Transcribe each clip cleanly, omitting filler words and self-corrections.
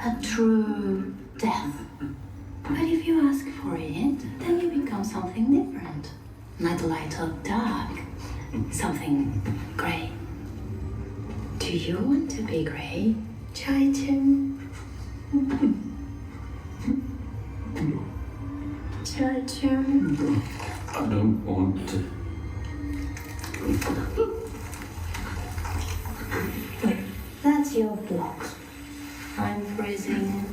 a true death. But if you ask for it, then you become something different. Not light or dark, something grey. Do you want to be grey, Chai-Chun? Chai-Chun? I don't want to. That's your block. I'm freezing.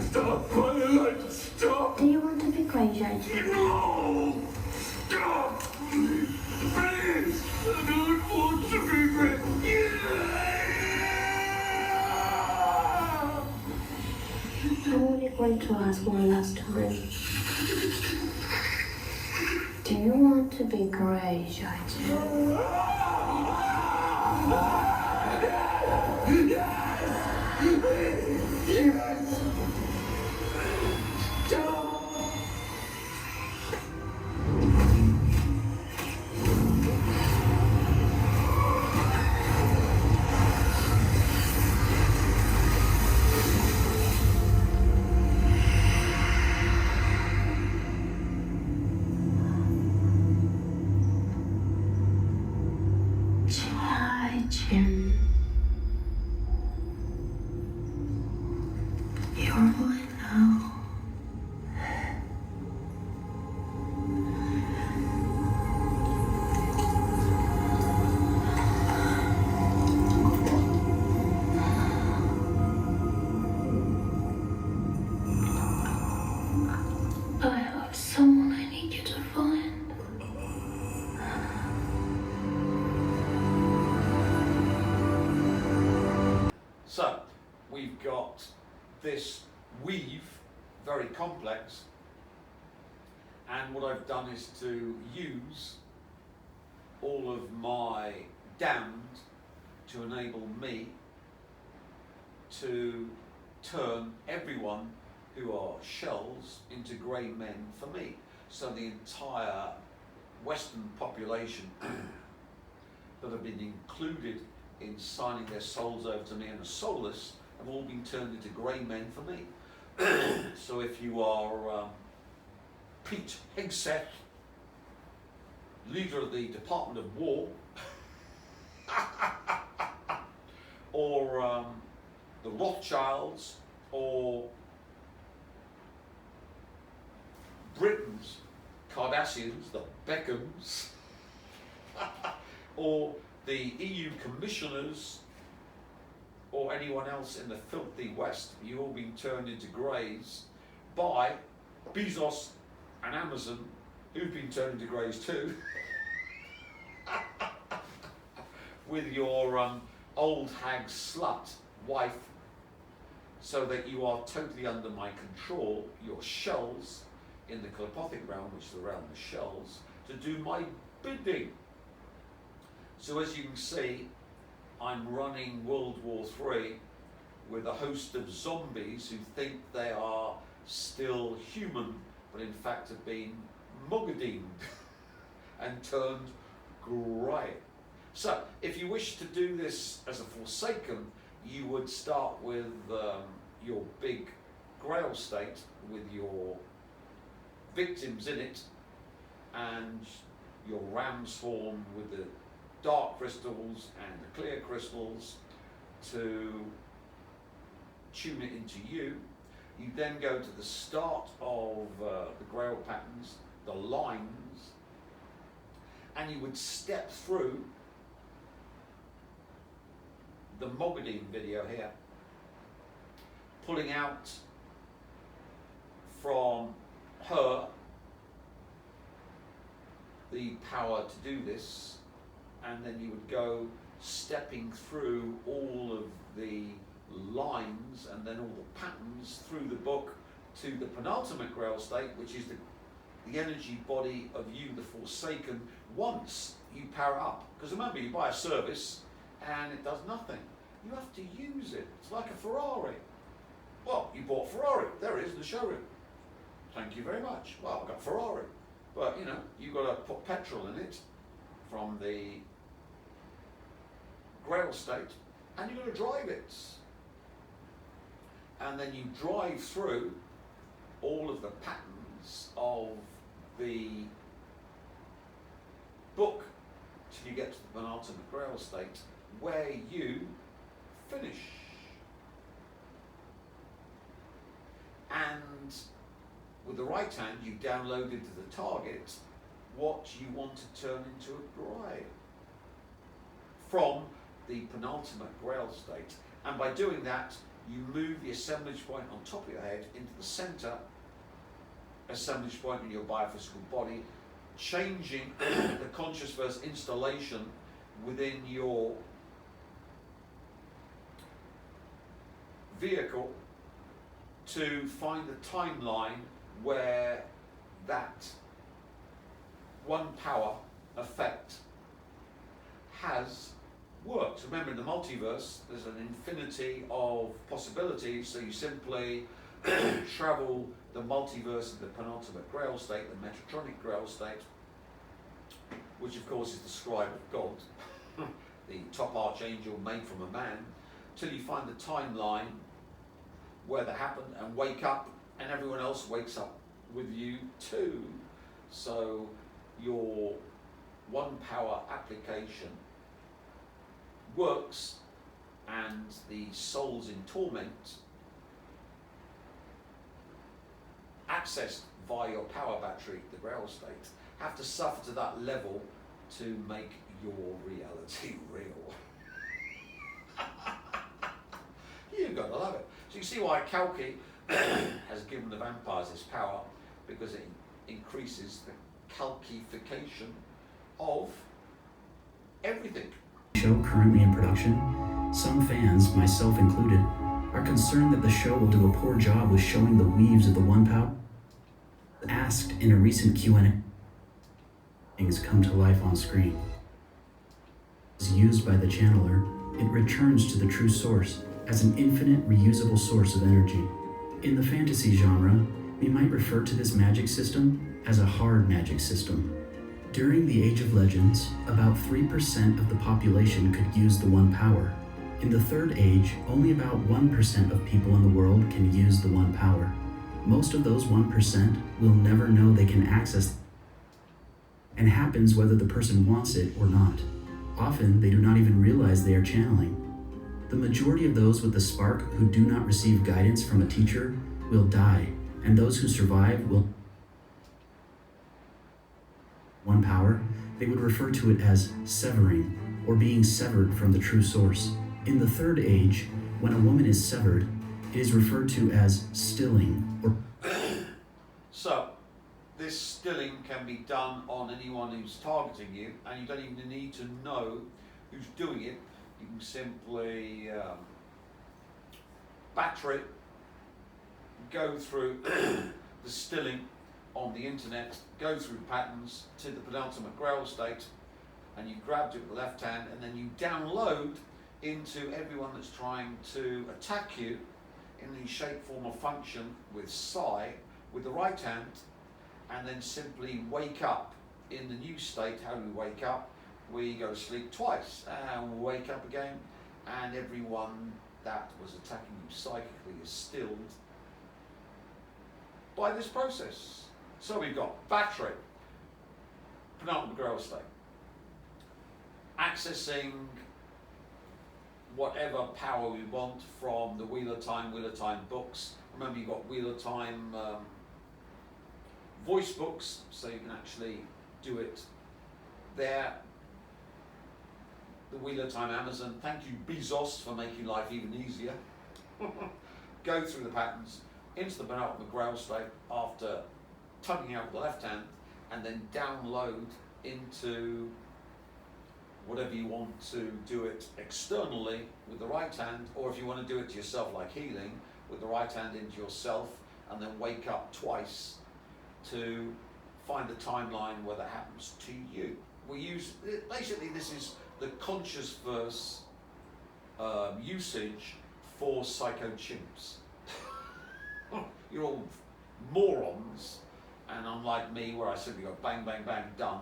Stop! I like to stop! Do you want to be grey, Chai-Chun? No! Stop! Please! I don't want to be great. I'm only going to ask one last time. Do you want to be grey, Chai-Chun? Yes! Chai-Chun. You're mine now. I have someone I need you to find. So, we've got this weave, very complex, and what I've done is to use all of my damned to enable me to turn everyone who are shells into grey men for me. So the entire Western population that have been included in signing their souls over to me and are soulless have all been turned into grey men for me. So if you are Pete Hegseth, leader of the Department of War, or the Rothschilds, or Britain's Kardashians, the Beckhams, or the EU commissioners, or anyone else in the filthy West, you've all been turned into greys by Bezos and Amazon, who've been turned into greys too, with your old hag slut wife, so that you are totally under my control, your shells in the telepathic realm, which is the realm of shells, to do my bidding. So as you can see, I'm running World War III with a host of zombies who think they are still human, but in fact have been mugadined and turned grey. So if you wish to do this as a Forsaken, you would start with your big grail state with your victims in it, and your ram's horn with the dark crystals and the clear crystals to tune it into you. You then go to the start of the grail patterns, the lines, and you would step through the Mogadine video here, pulling out from her the power to do this, and then you would go stepping through all of the lines and then all the patterns through the book to the penultimate grail state, which is the energy body of you, the Forsaken, once you power up. Because remember, you buy a service and it does nothing. You have to use it. It's like a Ferrari. Well, you bought Ferrari. There it is in the showroom. Thank you very much. Well, I've got Ferrari. But, you know, you've got to put petrol in it from the grail state, and you're going to drive it. And then you drive through all of the patterns of the book till you get to the penultimate grail state, where you finish. And with the right hand, you download into the target what you want to turn into a grail from the penultimate grail state. And by doing that, you move the assemblage point on top of your head into the center assemblage point in your biophysical body, changing the conscious verse installation within your vehicle to find the timeline where that one power effect has worked. Remember, in the multiverse, there's an infinity of possibilities, so you simply travel the multiverse of the penultimate grail state, the Metatronic grail state, which of course is the scribe of God, the top archangel made from a man, till you find the timeline where that happened and wake up, and everyone else wakes up with you too. So your one power application works, and the souls in torment, accessed via your power battery, the grail state, have to suffer to that level to make your reality real. You've got to love it. So you see why Kalki has given the vampires this power, because it increases the Kalkification of everything. Show currently in production, some fans, myself included, are concerned that the show will do a poor job with showing the weaves of the one power. Asked in a recent Q&A, things come to life on screen. As used by the channeler, it returns to the true source as an infinite, reusable source of energy. In the fantasy genre, we might refer to this magic system as a hard magic system. During the Age of Legends, about 3% of the population could use the one power. In the Third Age, only about 1% of people in the world can use the one power. Most of those 1% will never know they can access, and happens whether the person wants it or not. Often, they do not even realize they are channeling. The majority of those with the spark who do not receive guidance from a teacher will die, and those who survive will one power, they would refer to it as severing, or being severed from the true source. In the Third Age, when a woman is severed, it is referred to as stilling, or So, this stilling can be done on anyone who's targeting you, and you don't even need to know who's doing it. You can simply batter it, go through the stilling on the internet, go through patterns to the penultimate grail state, and you grabbed it with the left hand, and then you download into everyone that's trying to attack you in the shape, form or function with psi with the right hand, and then simply wake up in the new state. How do we wake up? We go to sleep twice and wake up again, and everyone that was attacking you psychically is stilled by this process. So we've got battery, penultimate grail state, accessing whatever power we want from the Wheel of Time books. Remember, you've got Wheel of Time voice books, so you can actually do it there. The Wheel of Time Amazon, thank you Bezos for making life even easier. Go through the patterns into the penultimate grail state after tugging out with the left hand, and then download into whatever you want to do it externally with the right hand, or if you want to do it to yourself like healing, with the right hand into yourself, and then wake up twice to find the timeline where that happens to you. We use, basically this is the conscious verse usage for psycho chimps. You're all morons, and unlike me where I simply go bang, bang, bang, done,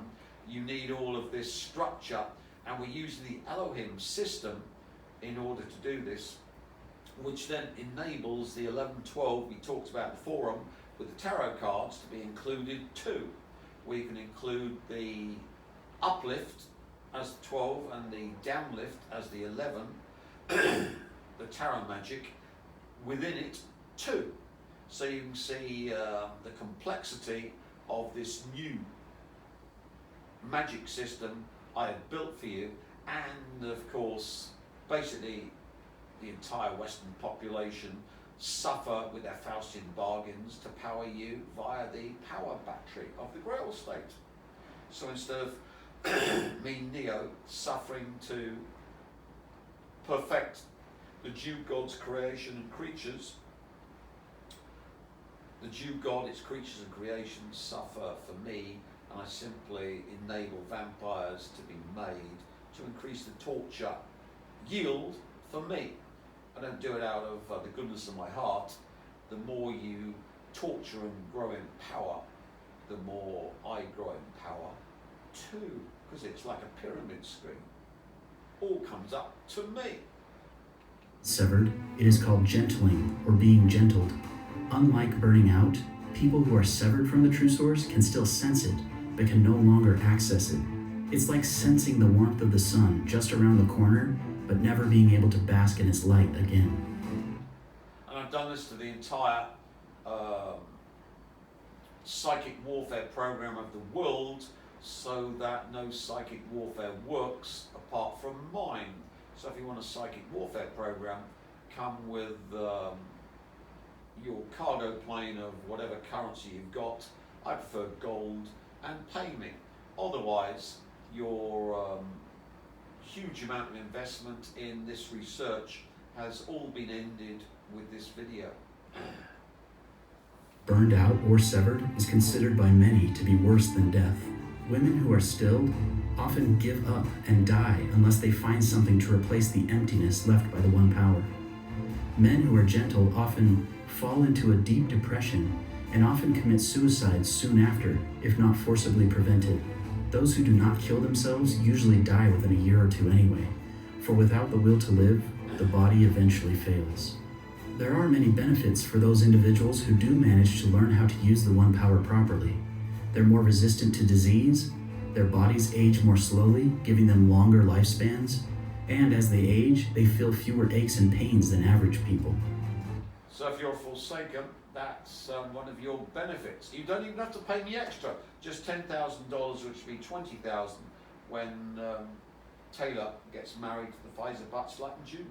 you need all of this structure, and we use the Elohim system in order to do this, which then enables the 11-12 we talked about in the forum with the tarot cards to be included too. We can include the uplift as 12 and the downlift as the 11, the tarot magic within it too. So you can see the complexity of this new magic system I have built for you, and of course basically the entire Western population suffer with their Faustian bargains to power you via the power battery of the Grail state. So instead of me, Neo, suffering to perfect the Jew God's creation and creatures, the Jew God, its creatures and creations suffer for me, and I simply enable vampires to be made to increase the torture yield for me. I don't do it out of the goodness of my heart. The more you torture and grow in power, the more I grow in power too, because it's like a pyramid scheme. All comes up to me. Severed, it is called gentling or being gentled. Unlike burning out, people who are severed from the true source can still sense it, but can no longer access it. It's like sensing the warmth of the sun just around the corner, but never being able to bask in its light again. And I've done this to the entire psychic warfare program of the world, so that no psychic warfare works apart from mine. So if you want a psychic warfare program, come with your cargo plane of whatever currency you've got. I prefer gold, and pay me. Otherwise, your huge amount of investment in this research has all been ended with this video. Burned out or severed is considered by many to be worse than death. Women who are stilled often give up and die unless they find something to replace the emptiness left by the one power. Men who are gentle often fall into a deep depression and often commit suicide soon after, if not forcibly prevented. Those who do not kill themselves usually die within a year or two anyway, for without the will to live, the body eventually fails. There are many benefits for those individuals who do manage to learn how to use the one power properly. They're more resistant to disease, their bodies age more slowly, giving them longer lifespans, and as they age, they feel fewer aches and pains than average people. So if you're a Forsaken, that's one of your benefits. You don't even have to pay me extra, just $10,000, which would be $20,000 when Taylor gets married to the Pfizer Buttslut in June,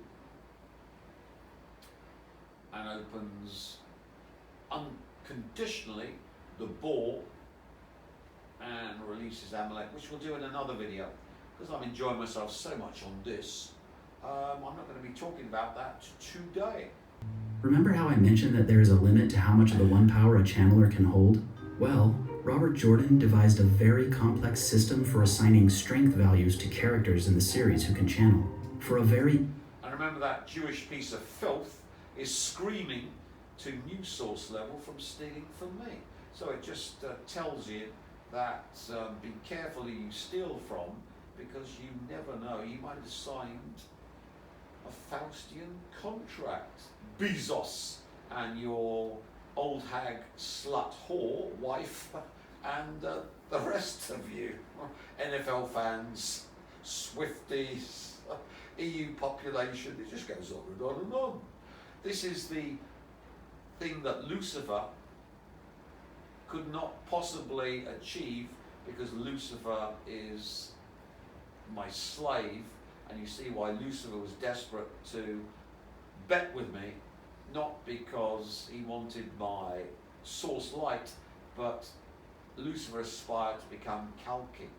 and opens unconditionally the ball and releases Amalek, which we'll do in another video, because I'm enjoying myself so much on this. I'm not going to be talking about that today. Remember how I mentioned that there is a limit to how much of the one power a channeler can hold? Well, Robert Jordan devised a very complex system for assigning strength values to characters in the series who can channel. For a very... And remember, that Jewish piece of filth is screaming to new source level from stealing from me. So it just tells you that be careful who you steal from, because you never know, you might have signed a Faustian contract. Bezos and your old hag slut whore wife and the rest of you, NFL fans, Swifties, EU population, it just goes on and on and on. This is the thing that Lucifer could not possibly achieve, because Lucifer is my slave, and you see why Lucifer was desperate to bet with me, not because he wanted my source light, but Lucifer aspired to become Kalki.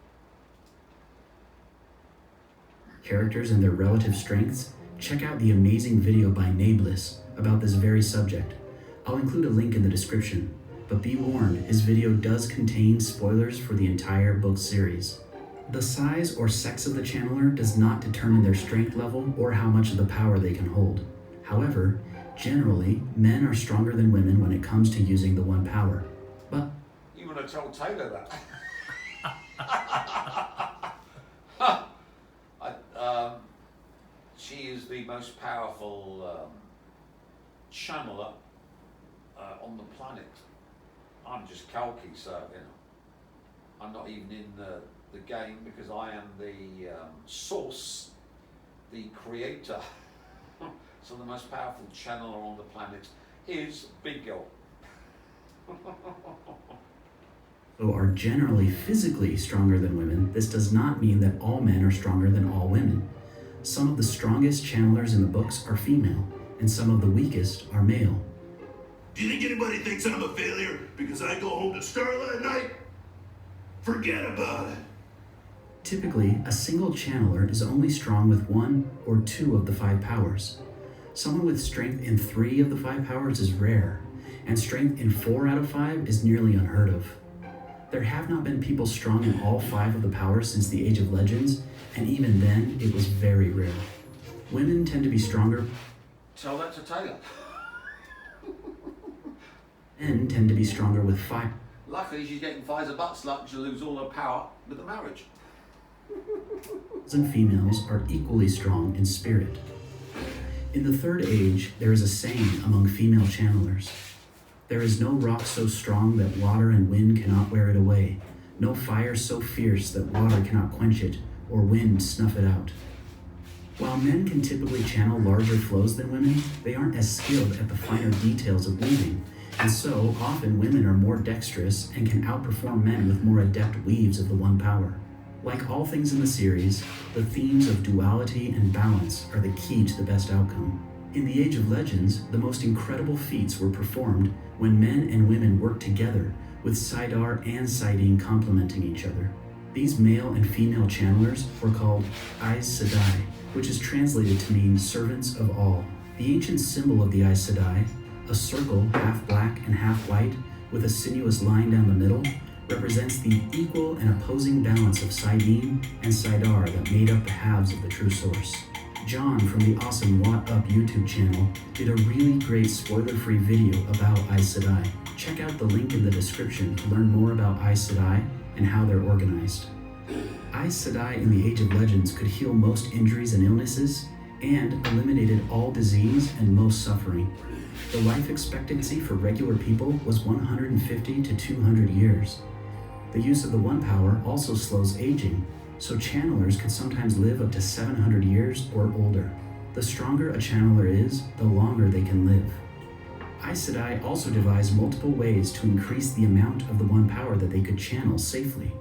Characters and their relative strengths, check out the amazing video by Nablus about this very subject. I'll include a link in the description, but be warned, his video does contain spoilers for the entire book series. The size or sex of the channeler does not determine their strength level or how much of the power they can hold. However, generally, men are stronger than women when it comes to using the one power. But you want to tell Taylor that? She is is the most powerful channeler on the planet. I'm just Kalki, so you know, I'm not even in the game because I am the source, the creator. So the most powerful channeler on the planet is Big Girl. Who are generally physically stronger than women, this does not mean that all men are stronger than all women. Some of the strongest channelers in the books are female, and some of the weakest are male. Do you think anybody thinks I'm a failure because I go home to Starla at night? Forget about it. Typically, a single channeler is only strong with 1 or 2 of the 5 powers. Someone with strength in 3 of the 5 powers is rare, and strength in 4 out of 5 is nearly unheard of. There have not been people strong in all 5 of the powers since the Age of Legends, and even then, it was very rare. Women tend to be stronger. Tell that to Taylor. Men tend to be stronger with 5. Luckily, she's getting Pfizer butt slap. She'll lose all her power with the marriage. And females are equally strong in spirit. In the Third Age, there is a saying among female channelers. There is no rock so strong that water and wind cannot wear it away, no fire so fierce that water cannot quench it, or wind snuff it out. While men can typically channel larger flows than women, they aren't as skilled at the finer details of weaving, and so often women are more dexterous and can outperform men with more adept weaves of the one power. Like all things in the series, the themes of duality and balance are the key to the best outcome. In the Age of Legends, the most incredible feats were performed when men and women worked together, with Sidar and Sidene complementing each other. These male and female channelers were called Aes Sedai, which is translated to mean servants of all. The ancient symbol of the Aes Sedai, a circle half black and half white with a sinuous line down the middle, represents the equal and opposing balance of Sidene and Sidar that made up the halves of the true source. John from the awesome What Up YouTube channel did a really great spoiler-free video about Aes Sedai. Check out the link in the description to learn more about Aes Sedai and how they're organized. Aes Sedai in the Age of Legends could heal most injuries and illnesses and eliminated all disease and most suffering. The life expectancy for regular people was 150 to 200 years. The use of the one power also slows aging, so channelers could sometimes live up to 700 years or older. The stronger a channeler is, the longer they can live. Aes Sedai also devised multiple ways to increase the amount of the one power that they could channel safely.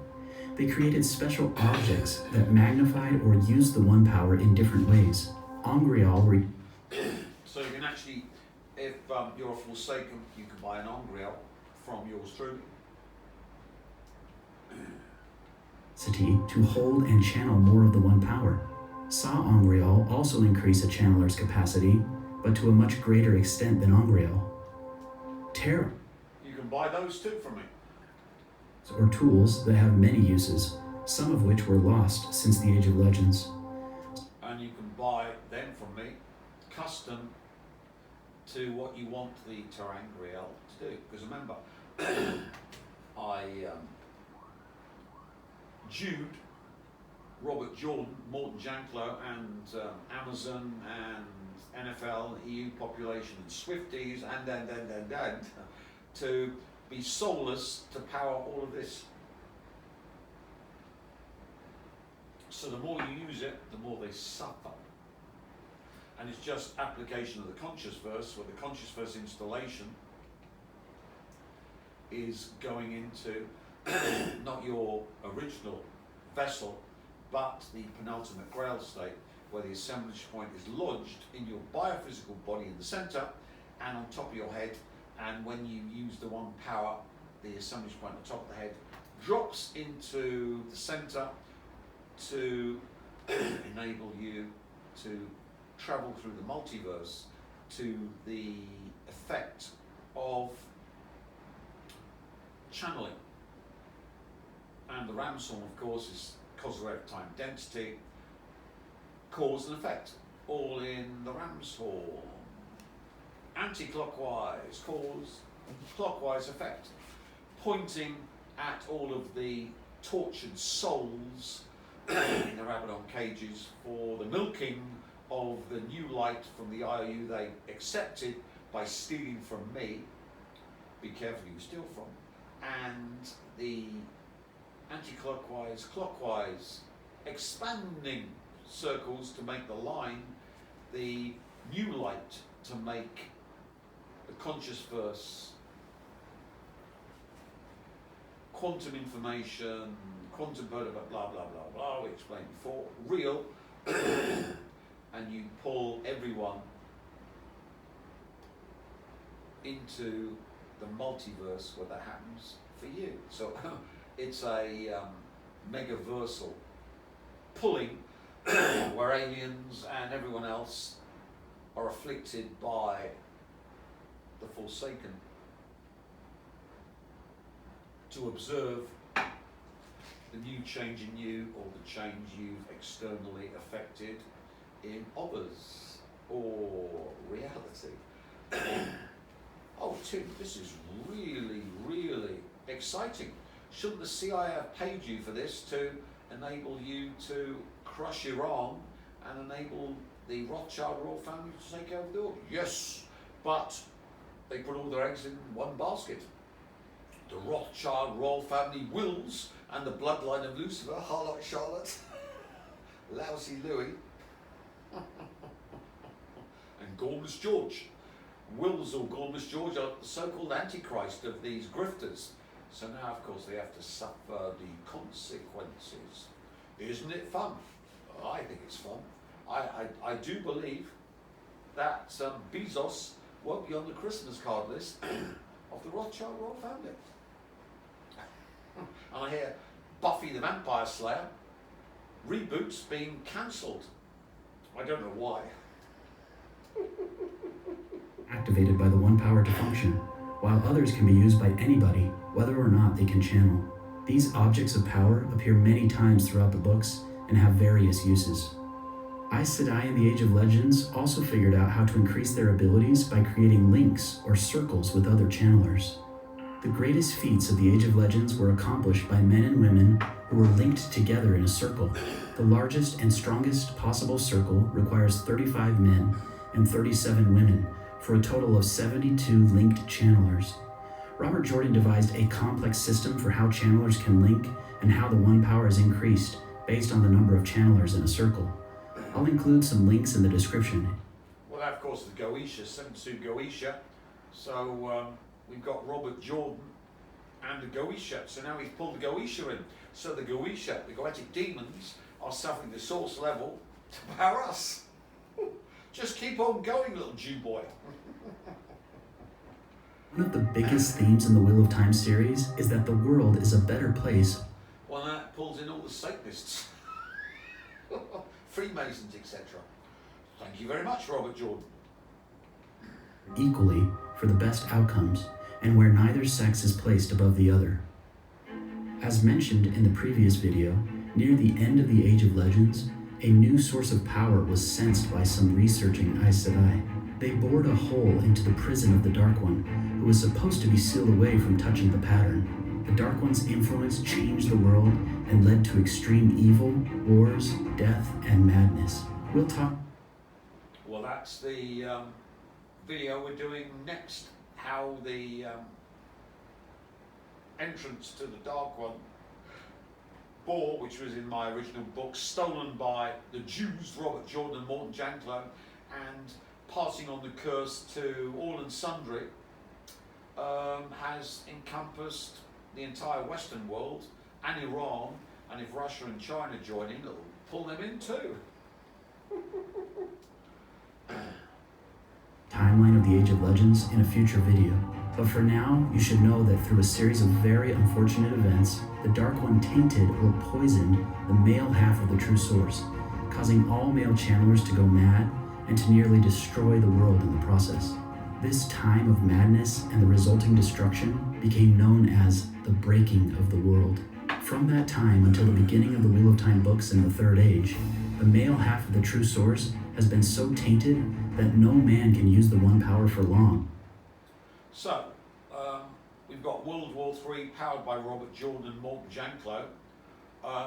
They created special objects that magnified or used the one power in different ways. Ongrial So you can actually, if you're a Forsaken, you can buy an Ongrial from yours truly. to hold and channel more of the one power. Sa Ongrial also increase a channeler's capacity, but to a much greater extent than Ongrial. Terror. You can buy those too from me. Or tools that have many uses, some of which were lost since the Age of Legends. And you can buy them from me, custom to what you want the Terangriel to do. Because remember, Jude, Robert Jordan, Morton Janklow, and Amazon and NFL, EU population, and Swifties, and to be soulless to power all of this. So the more you use it, the more they suffer. And it's just application of the conscious verse, where the conscious verse installation is going into not your original vessel, but the penultimate grail state, where the assemblage point is lodged in your biophysical body in the center and on top of your head. And when you use the one power, the assemblage point on the top of the head drops into the center to enable you to travel through the multiverse to the effect of channeling. And the Ramshorn, of course, is Kozlev time density, cause and effect, all in the Ramshorn. Anti-clockwise cause, clockwise effect, pointing at all of the tortured souls in the Rabadon cages for the milking of the new light from the IOU they accepted by stealing from me. Be careful who you steal from. And the anti-clockwise, clockwise, expanding circles to make the line, the new light to make the conscious verse, quantum information, quantum perturbator, blah, blah, blah, blah, we explained before, real, and you pull everyone into the multiverse where that happens for you. So it's a megaversal pulling where aliens and everyone else are afflicted by the Forsaken to observe the new change in you or the change you've externally affected in others or reality. Oh, Tim, this is really, really exciting. Shouldn't the CIA have paid you for this to enable you to crush Iran and enable the Rothschild royal family to take over the world? Yes, but they put all their eggs in one basket. The Rothschild royal family wills and the bloodline of Lucifer, Harlot Charlotte, Lousy Louis, and Gormless George. Wills or Gormless George are the so-called antichrist of these grifters. So now, of course, they have to suffer the consequences. Isn't it fun? I think it's fun. I do believe that Bezos won't be on the Christmas card list of the Rothschild royal family. And I hear Buffy the Vampire Slayer reboots being cancelled. I don't know why. Activated by the one power to function, while others can be used by anybody, whether or not they can channel. These objects of power appear many times throughout the books and have various uses. Aes Sedai in the Age of Legends also figured out how to increase their abilities by creating links or circles with other channelers. The greatest feats of the Age of Legends were accomplished by men and women who were linked together in a circle. The largest and strongest possible circle requires 35 men and 37 women, for a total of 72 linked channelers. Robert Jordan devised a complex system for how channelers can link and how the one power is increased based on the number of channelers in a circle. I'll include some links in the description. Well, that, of course, is Goetia, 7-2 Goetia. So we've got Robert Jordan and the Goetia. So now he's pulled the Goetia in. So the Goetia, the Goetic demons, are suffering the source level to power us. Just keep on going, little Jew boy. One of the biggest themes in the Wheel of Time series is that the world is a better place. Well, that pulls in all the Satanists, Freemasons, etc. Thank you very much, Robert Jordan. Equally for the best outcomes, and where neither sex is placed above the other. As mentioned in the previous video, near the end of the Age of Legends, a new source of power was sensed by some researching Aes Sedai. They bored a hole into the prison of the Dark One, who was supposed to be sealed away from touching the pattern. The Dark One's influence changed the world and led to extreme evil, wars, death, and madness. We'll talk. Well, that's the video we're doing next. How the entrance to the Dark One bore, which was in my original book, stolen by the Jews, Robert Jordan and Morton Janklow, and passing on the curse to all and sundry, has encompassed the entire Western world and Iran, and if Russia and China join in, it'll pull them in too. Timeline of the Age of Legends in a future video. But for now, you should know that through a series of very unfortunate events, the Dark One tainted or poisoned the male half of the true source, causing all male channelers to go mad and to nearly destroy the world in the process. This time of madness and the resulting destruction became known as the breaking of the world. From that time until the beginning of the Wheel of Time books in the Third Age, the male half of the true source has been so tainted that no man can use the one power for long. So, we've got World War III powered by Robert Jordan and Morton Janklow.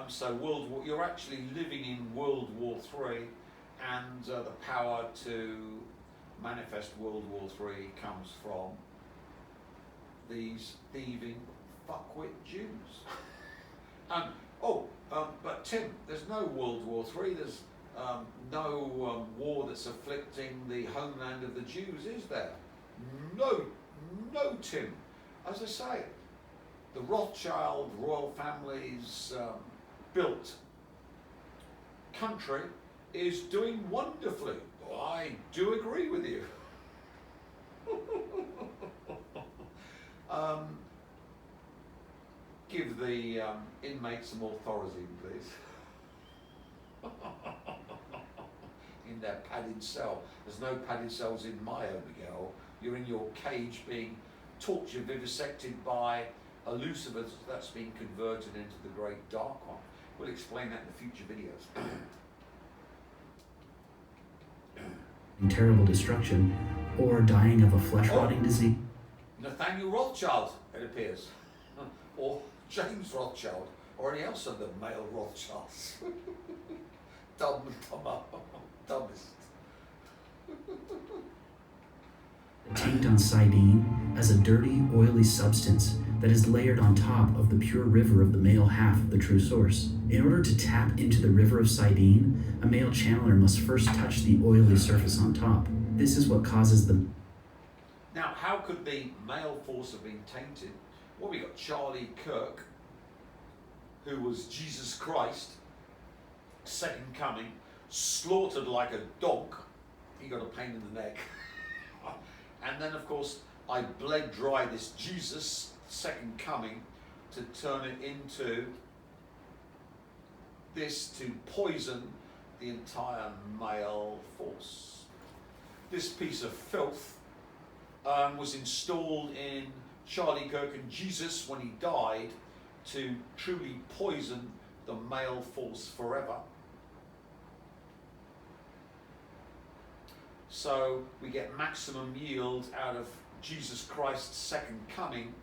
So you're actually living in World War III, and the power to manifest World War III comes from these thieving fuckwit Jews. But Tim, there's no World War III, there's no war that's afflicting the homeland of the Jews, is there? No, Tim. As I say, the Rothschild royal family's built country is doing wonderfully. I do agree with you. Give the inmates some authority, please. In their padded cell. There's no padded cells in my Abigail. You're in your cage being tortured, vivisected by a Lucifer that's been converted into the great dark one. We'll explain that in the future videos. Terrible destruction, or dying of a flesh-rotting disease. Nathaniel Rothschild, it appears. Or James Rothschild, or any else of the male Rothschilds. Dumbest. Tanked on Sidene as a dirty, oily substance that is layered on top of the pure river of the male half of the true source. In order to tap into the river of Sidene, a male channeler must first touch the oily surface on top. This is what causes them. Now, how could the male force have been tainted? Well, we got Charlie Kirk, who was Jesus Christ, second coming, slaughtered like a dog. He got a pain in the neck. And then, of course, I bled dry this Jesus, second coming, to turn it into this, to poison the entire male force. This piece of filth was installed in Charlie Kirk and Jesus when he died to truly poison the male force forever. So we get maximum yield out of Jesus Christ's second coming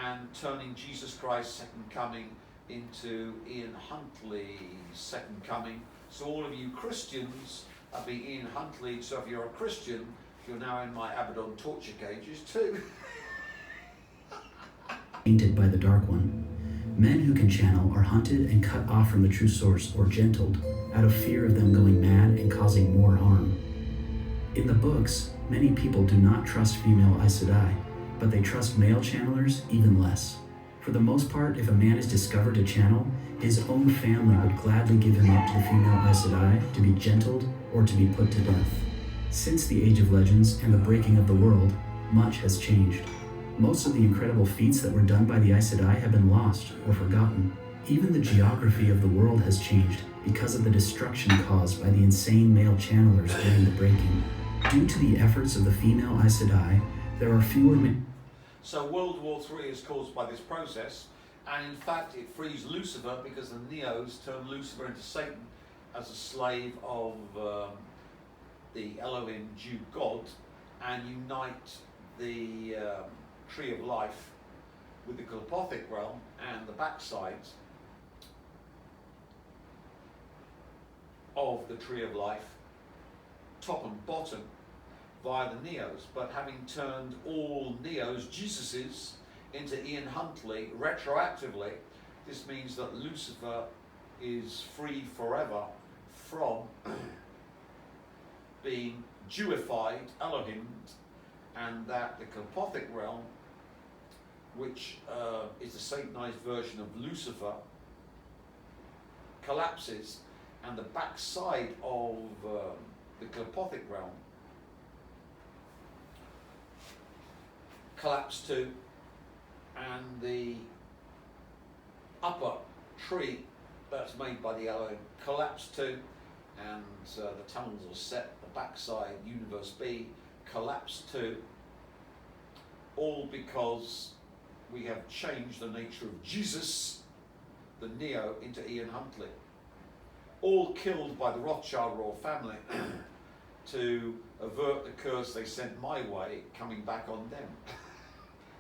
and turning Jesus Christ's second coming into Ian Huntley's second coming. So all of you Christians are being Ian Huntley. So if you're a Christian, you're now in my Abaddon torture cages too. Tainted by the Dark One. Men who can channel are hunted and cut off from the true source or gentled out of fear of them going mad and causing more harm. In the books, many people do not trust female Aes Sedai, but they trust male channelers even less. For the most part, if a man is discovered to channel, his own family would gladly give him up to the female Aes Sedai to be gentled or to be put to death. Since the Age of Legends and the breaking of the world, much has changed. Most of the incredible feats that were done by the Aes Sedai have been lost or forgotten. Even the geography of the world has changed because of the destruction caused by the insane male channelers during the breaking. Due to the efforts of the female Aes Sedai, there are fewer men. So World War III is caused by this process, and in fact it frees Lucifer because the Neos turn Lucifer into Satan as a slave of the Elohim Jew God, and unite the Tree of Life with the Kalpothic realm and the backsides of the Tree of Life, top and bottom, via the Neos. But having turned all Neos, Jesuses, into Ian Huntley retroactively, this means that Lucifer is free forever from being Jewified Elohim, and that the Kalpothic realm, which is the Satanized version of Lucifer, collapses, and the backside of the Kalpothic realm collapse too, and the upper tree that's made by the Elohim collapse too, and the tunnels are set, the backside, Universe B, collapse too, all because we have changed the nature of Jesus, the Neo, into Ian Huntley. All killed by the Rothschild royal family to avert the curse they sent my way coming back on them.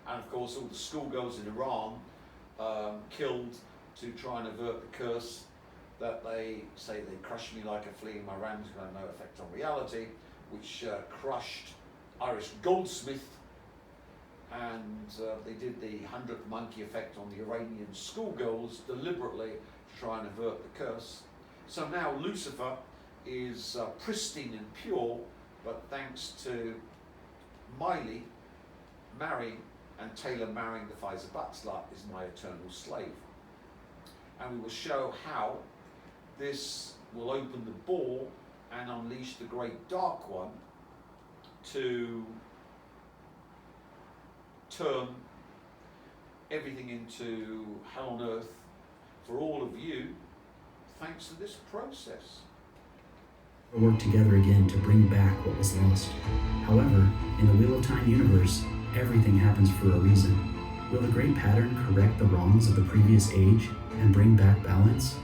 And of course all the schoolgirls in Iran killed to try and avert the curse that they say they crushed me like a flea, my ram's going to have no effect on reality, which crushed Irish Goldsmith, and they did the 100th monkey effect on the Iranian schoolgirls deliberately to try and avert the curse. So now Lucifer is pristine and pure, but thanks to Miley marrying and Taylor marrying the Pfizer Butler is my eternal slave. And we will show how this will open the ball and unleash the great dark one to turn everything into hell on earth for all of you, thanks to this process. Work together again to bring back what was lost. However, in the Wheel of Time universe, everything happens for a reason. Will the great pattern correct the wrongs of the previous age and bring back balance?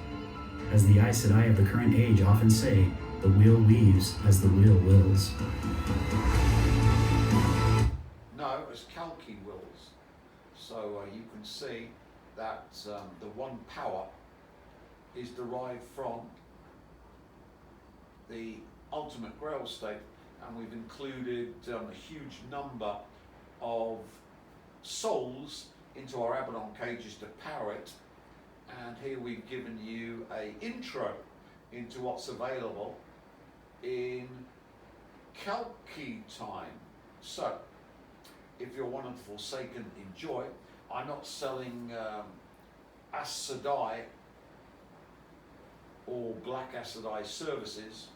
As the Aes Sedai of the current age often say, the wheel weaves as the wheel wills. No, as Kalki wills. So you can see that the one power is derived from the ultimate Grail state, and we've included a huge number of souls into our Abaddon cages to power it. And here we've given you an intro into what's available in Kalki time. So, if you're one of the Forsaken, enjoy. I'm not selling Aes Sedai or Black Aes Sedai services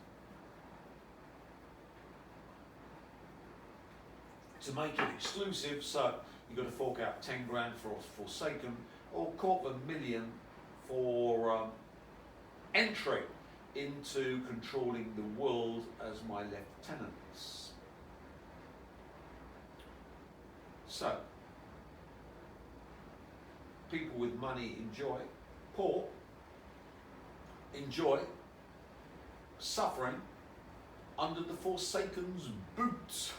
to make it exclusive, so you've got to fork out 10 grand for Forsaken or $250,000 for entry into controlling the world as my lieutenants. So, people with money enjoy, poor enjoy suffering under the Forsaken's boots.